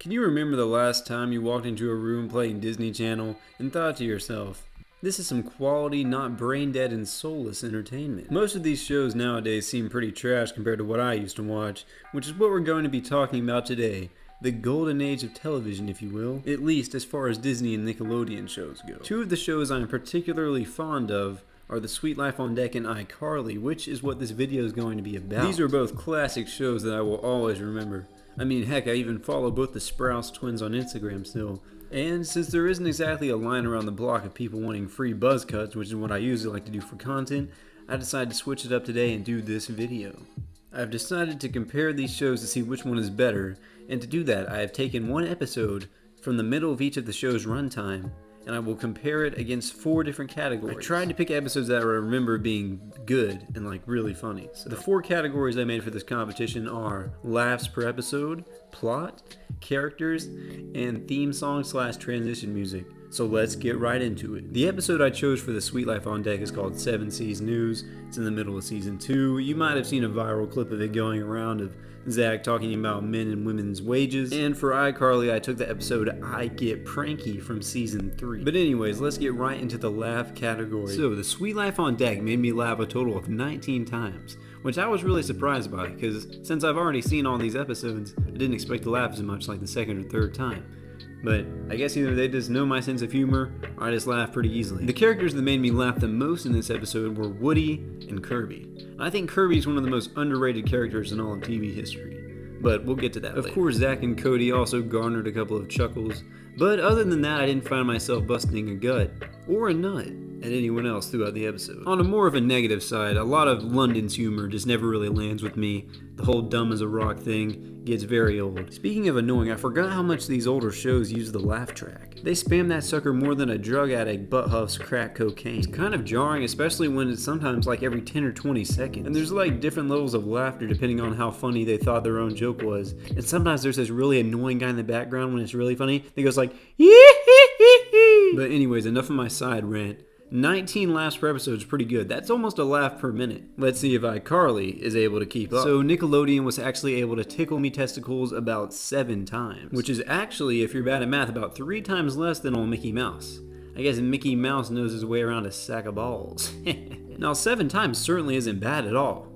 Can you remember the last time you walked into a room playing Disney Channel and thought to yourself, this is some quality, not brain-dead and soulless entertainment? Most of these shows nowadays seem pretty trash compared to what I used to watch, which is what we're going to be talking about today. The golden age of television, if you will, at least as far as Disney and Nickelodeon shows go. Two of the shows I'm particularly fond of are The Suite Life on Deck and iCarly, which is what this video is going to be about. These are both classic shows that I will always remember. I mean, heck, I even follow both the Sprouse twins on Instagram still. And since there isn't exactly a line around the block of people wanting free buzz cuts, which is what I usually like to do for content, I decided to switch it up today and do this video. I've decided to compare these shows to see which one is better, and to do that I have taken one episode from the middle of each of the show's runtime, and I will compare it against 4 different categories. I tried to pick episodes that I remember being good and like really funny. So the 4 categories I made for this competition are laughs per episode, plot, characters, and theme song / transition music. So let's get right into it. The episode I chose for The Suite Life on Deck is called 7 Seas News. It's in the middle of season 2. You might have seen a viral clip of it going around of Zach talking about men and women's wages. And for iCarly, I took the episode I Get Pranky from season 3. But anyways, let's get right into the laugh category. So The Suite Life on Deck made me laugh a total of 19 times, which I was really surprised by, because since I've already seen all these episodes, I didn't expect to laugh as much like the second or third time. But I guess either they just know my sense of humor, or I just laugh pretty easily. The characters that made me laugh the most in this episode were Woody and Kirby. I think Kirby is one of the most underrated characters in all of TV history, but we'll get to that later. Of course, Zach and Cody also garnered a couple of chuckles, but other than that, I didn't find myself busting a gut or a nut at anyone else throughout the episode. On a more of a negative side, a lot of London's humor just never really lands with me. The whole dumb as a rock thing gets very old. Speaking of annoying, I forgot how much these older shows use the laugh track. They spam that sucker more than a drug addict butt huffs crack cocaine. It's kind of jarring, especially when it's sometimes like every 10 or 20 seconds. And there's like different levels of laughter depending on how funny they thought their own joke was. And sometimes there's this really annoying guy in the background when it's really funny that goes like, yee. But anyways, enough of my side rant. 19 laughs per episode is pretty good. That's almost a laugh per minute. Let's see if iCarly is able to keep up. So Nickelodeon was actually able to tickle me testicles about 7 times, which is actually, if you're bad at math, about 3 times less than old Mickey Mouse. I guess Mickey Mouse knows his way around a sack of balls. Now 7 times certainly isn't bad at all,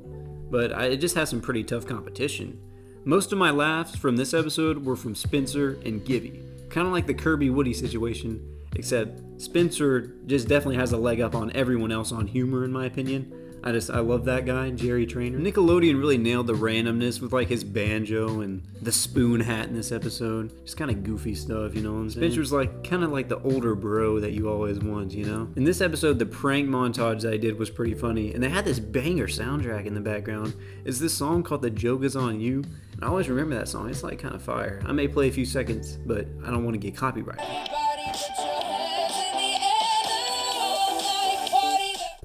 but it just has some pretty tough competition. Most of my laughs from this episode were from Spencer and Gibby. Kind of like the Kirby-Woody situation, except Spencer just definitely has a leg up on everyone else on humor, in my opinion. I love that guy, Jerry Trainer. Nickelodeon really nailed the randomness with like his banjo and the spoon hat in this episode. Just kind of goofy stuff, you know what I'm saying? Spencer's like kind of like the older bro that you always want, you know? In this episode, the prank montage that I did was pretty funny, and they had this banger soundtrack in the background. It's this song called The Joke Is On You, and I always remember that song. It's like kind of fire. I may play a few seconds, but I don't want to get copyrighted.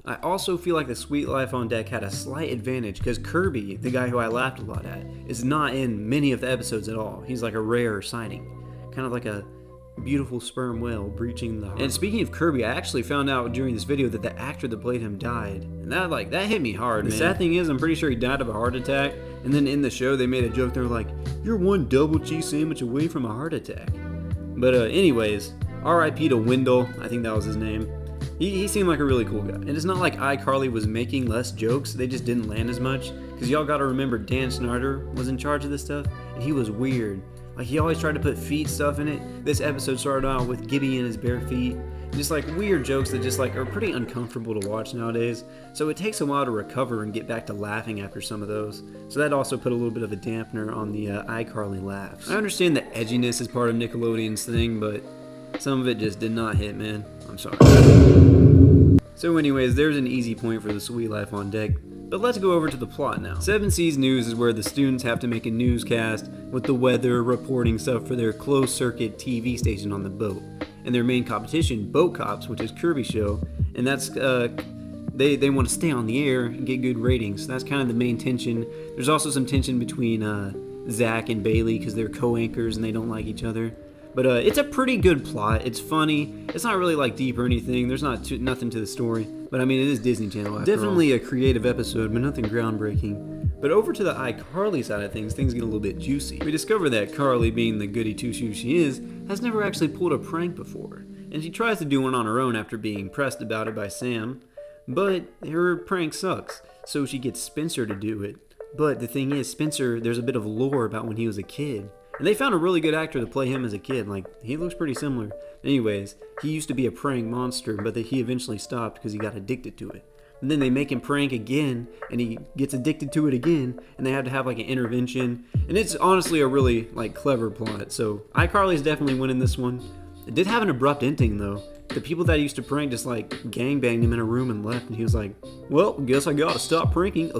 I also feel like The Suite Life on Deck had a slight advantage because Kirby, the guy who I laughed a lot at, is not in many of the episodes at all. He's like a rare sighting, kind of like a beautiful sperm whale breaching the heart. And speaking of Kirby, I actually found out during this video that the actor that played him died, and that hit me hard, man. The sad thing is, I'm pretty sure he died of a heart attack, and then in the show they made a joke. They were like, "You're one double cheese sandwich away from a heart attack." But anyways, R.I.P. to Wendell. I think that was his name. He seemed like a really cool guy. And it's not like iCarly was making less jokes, they just didn't land as much. Because y'all gotta remember Dan Snyder was in charge of this stuff, and he was weird. Like, he always tried to put feet stuff in it. This episode started out with Gibby and his bare feet. Just like weird jokes that just like are pretty uncomfortable to watch nowadays. So it takes a while to recover and get back to laughing after some of those. So that also put a little bit of a dampener on the iCarly laughs. I understand that edginess is part of Nickelodeon's thing, but some of it just did not hit, man. I'm sorry. So anyways, there's an easy point for The Suite Life on Deck. But let's go over to the plot now. 7 Seas News is where the students have to make a newscast with the weather, reporting stuff for their closed-circuit TV station on the boat. And their main competition, Boat Cops, which is Kirby's show, and that's they want to stay on the air and get good ratings. So that's kind of the main tension. There's also some tension between Zach and Bailey because they're co-anchors and they don't like each other. But it's a pretty good plot. It's funny. It's not really like deep or anything. There's nothing to the story. But I mean, it is Disney Channel after all. Definitely a creative episode, but nothing groundbreaking. But over to the iCarly side of things get a little bit juicy. We discover that Carly, being the goody two-shoes she is, has never actually pulled a prank before. And she tries to do one on her own after being pressed about it by Sam. But her prank sucks, so she gets Spencer to do it. But the thing is, Spencer, there's a bit of lore about when he was a kid. And they found a really good actor to play him as a kid. Like, he looks pretty similar. Anyways, he used to be a praying monster, but he eventually stopped because he got addicted to it. And then they make him prank again, and he gets addicted to it again, and they have to have like an intervention. And it's honestly a really like clever plot. So iCarly's definitely winning this one. It did have an abrupt ending though. The people that he used to prank just like gangbanged him in a room and left, and he was like, well, guess I gotta stop pranking.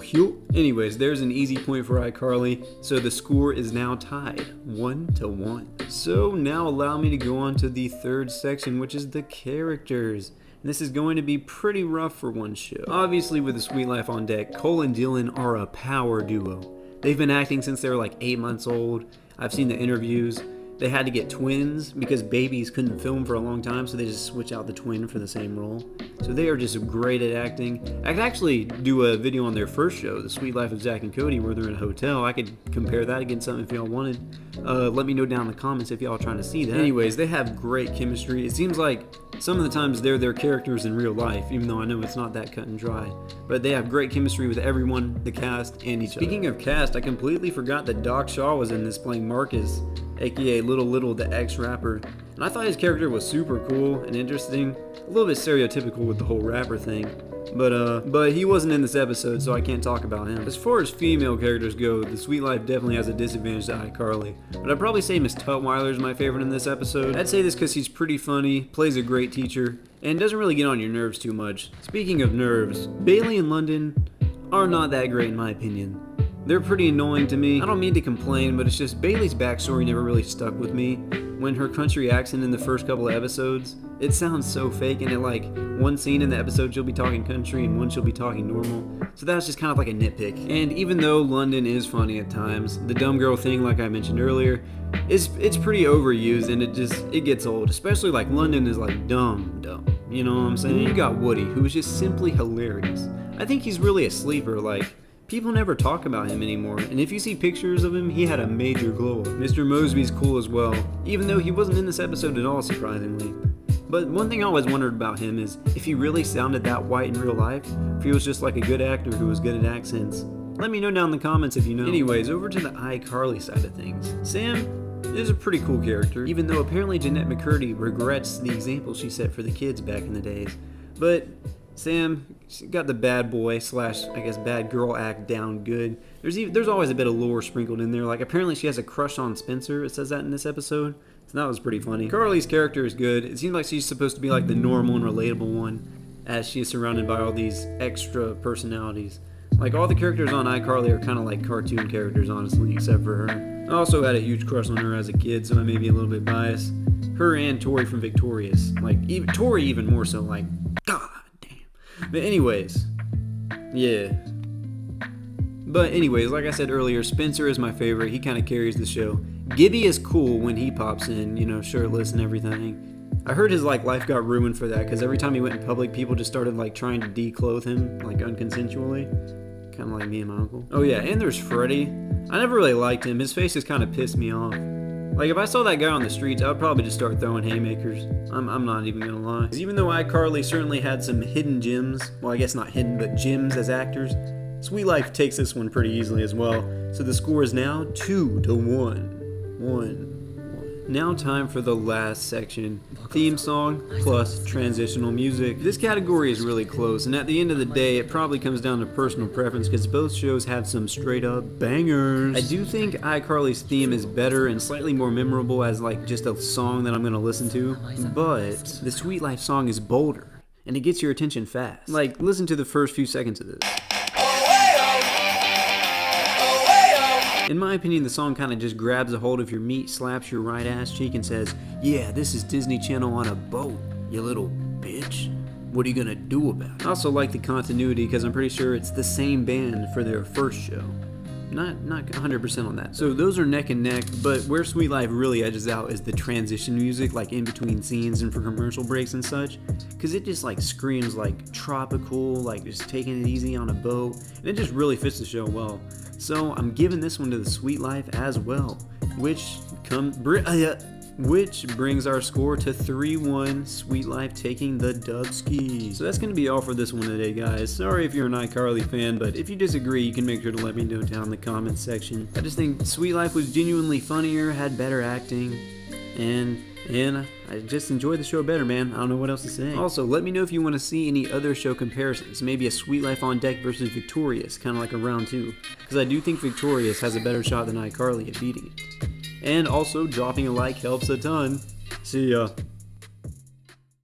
Anyways, there's an easy point for iCarly, so the score is now tied 1-1. So now allow me to go on to the third section, which is the characters. This is going to be pretty rough for one show. Obviously, with The Suite Life on deck, Cole and Dylan are a power duo. They've been acting since they were like 8 months old. I've seen the interviews. They had to get twins because babies couldn't film for a long time, so they just switch out the twin for the same role. So they are just great at acting. I could actually do a video on their first show, The Suite Life of Zach and Cody, where they're in a hotel. I could compare that against something if y'all wanted. Let me know down in the comments if y'all are trying to see that. Anyways, they have great chemistry. It seems like some of the times they're their characters in real life, even though I know it's not that cut and dry. But they have great chemistry with everyone, the cast, and each other. Speaking of cast, I completely forgot that Doc Shaw was in this playing Marcus, aka Little the ex-rapper. And I thought his character was super cool and interesting. A little bit stereotypical with the whole rapper thing. But he wasn't in this episode, so I can't talk about him. As far as female characters go, The Suite Life definitely has a disadvantage to iCarly. But I'd probably say Miss Tutwiler is my favorite in this episode. I'd say this because he's pretty funny, plays a great teacher, and doesn't really get on your nerves too much. Speaking of nerves, Bailey and London are not that great in my opinion. They're pretty annoying to me. I don't mean to complain, but it's just Bailey's backstory never really stuck with me. When her country accent in the first couple of episodes, it sounds so fake, and like one scene in the episode she'll be talking country and one she'll be talking normal. So that's just kind of like a nitpick. And even though London is funny at times, the dumb girl thing, like I mentioned earlier, it's pretty overused, and it gets old. Especially like London is like dumb. You know what I'm saying? You got Woody, who is just simply hilarious. I think he's really a sleeper. Like, people never talk about him anymore, and if you see pictures of him, he had a major glow up. Mr. Mosby's cool as well, even though he wasn't in this episode at all, surprisingly. But one thing I always wondered about him is if he really sounded that white in real life, if he was just like a good actor who was good at accents. Let me know down in the comments if you know. Anyways, over to the iCarly side of things. Sam is a pretty cool character, even though apparently Jeanette McCurdy regrets the example she set for the kids back in the days. But Sam got the bad boy / I guess bad girl act down good. There's always a bit of lore sprinkled in there. Like apparently she has a crush on Spencer. It says that in this episode. So that was pretty funny. Carly's character is good. It seems like she's supposed to be like the normal and relatable one, as she is surrounded by all these extra personalities. Like all the characters on iCarly are kind of like cartoon characters, honestly, except for her. I also had a huge crush on her as a kid, so I may be a little bit biased. Her and Tori from Victorious. Like Tori even more so. Like God. But anyways, yeah. But anyways, like I said earlier, Spencer is my favorite. He kind of carries the show. Gibby is cool when he pops in, you know, shirtless and everything. I heard his like life got ruined for that because every time he went in public, people just started like trying to declothe him like unconsensually. Kind of like me and my uncle. Oh yeah, and there's Freddy. I never really liked him. His face just kind of pissed me off. Like, if I saw that guy on the streets, I would probably just start throwing haymakers. I'm not even gonna lie. 'Cause even though iCarly certainly had some hidden gems, well, I guess not hidden, but gems as actors, Suite Life takes this one pretty easily as well. So the score is now 2-1. Now time for the last section. Theme song plus transitional music. This category is really close, and at the end of the day, it probably comes down to personal preference because both shows have some straight up bangers. I do think iCarly's theme is better and slightly more memorable as like just a song that I'm gonna listen to, but the Suite Life song is bolder, and it gets your attention fast. Like, listen to the first few seconds of this. In my opinion, the song kind of just grabs a hold of your meat, slaps your right ass cheek, and says, yeah, this is Disney Channel on a boat, you little bitch. What are you gonna do about it? I also like the continuity because I'm pretty sure it's the same band for their first show. Not 100% on that. So those are neck and neck, but where Suite Life really edges out is the transition music, like in between scenes and for commercial breaks and such, because it just like screams like tropical, like just taking it easy on a boat, and it just really fits the show well. So I'm giving this one to the Sweet Life as well, which brings our score to 3-1, Sweet Life taking the dubski. So that's going to be all for this one today, guys. Sorry if you're an iCarly fan, but if you disagree, you can make sure to let me know down in the comments section. I just think Sweet Life was genuinely funnier, had better acting, and I just enjoyed the show better, man. I don't know what else to say. Also, let me know if you want to see any other show comparisons. Maybe a Sweet Life on Deck versus Victorious, kind of like a round 2. Because I do think Victorious has a better shot than iCarly at beating it. And also, dropping a like helps a ton. See ya.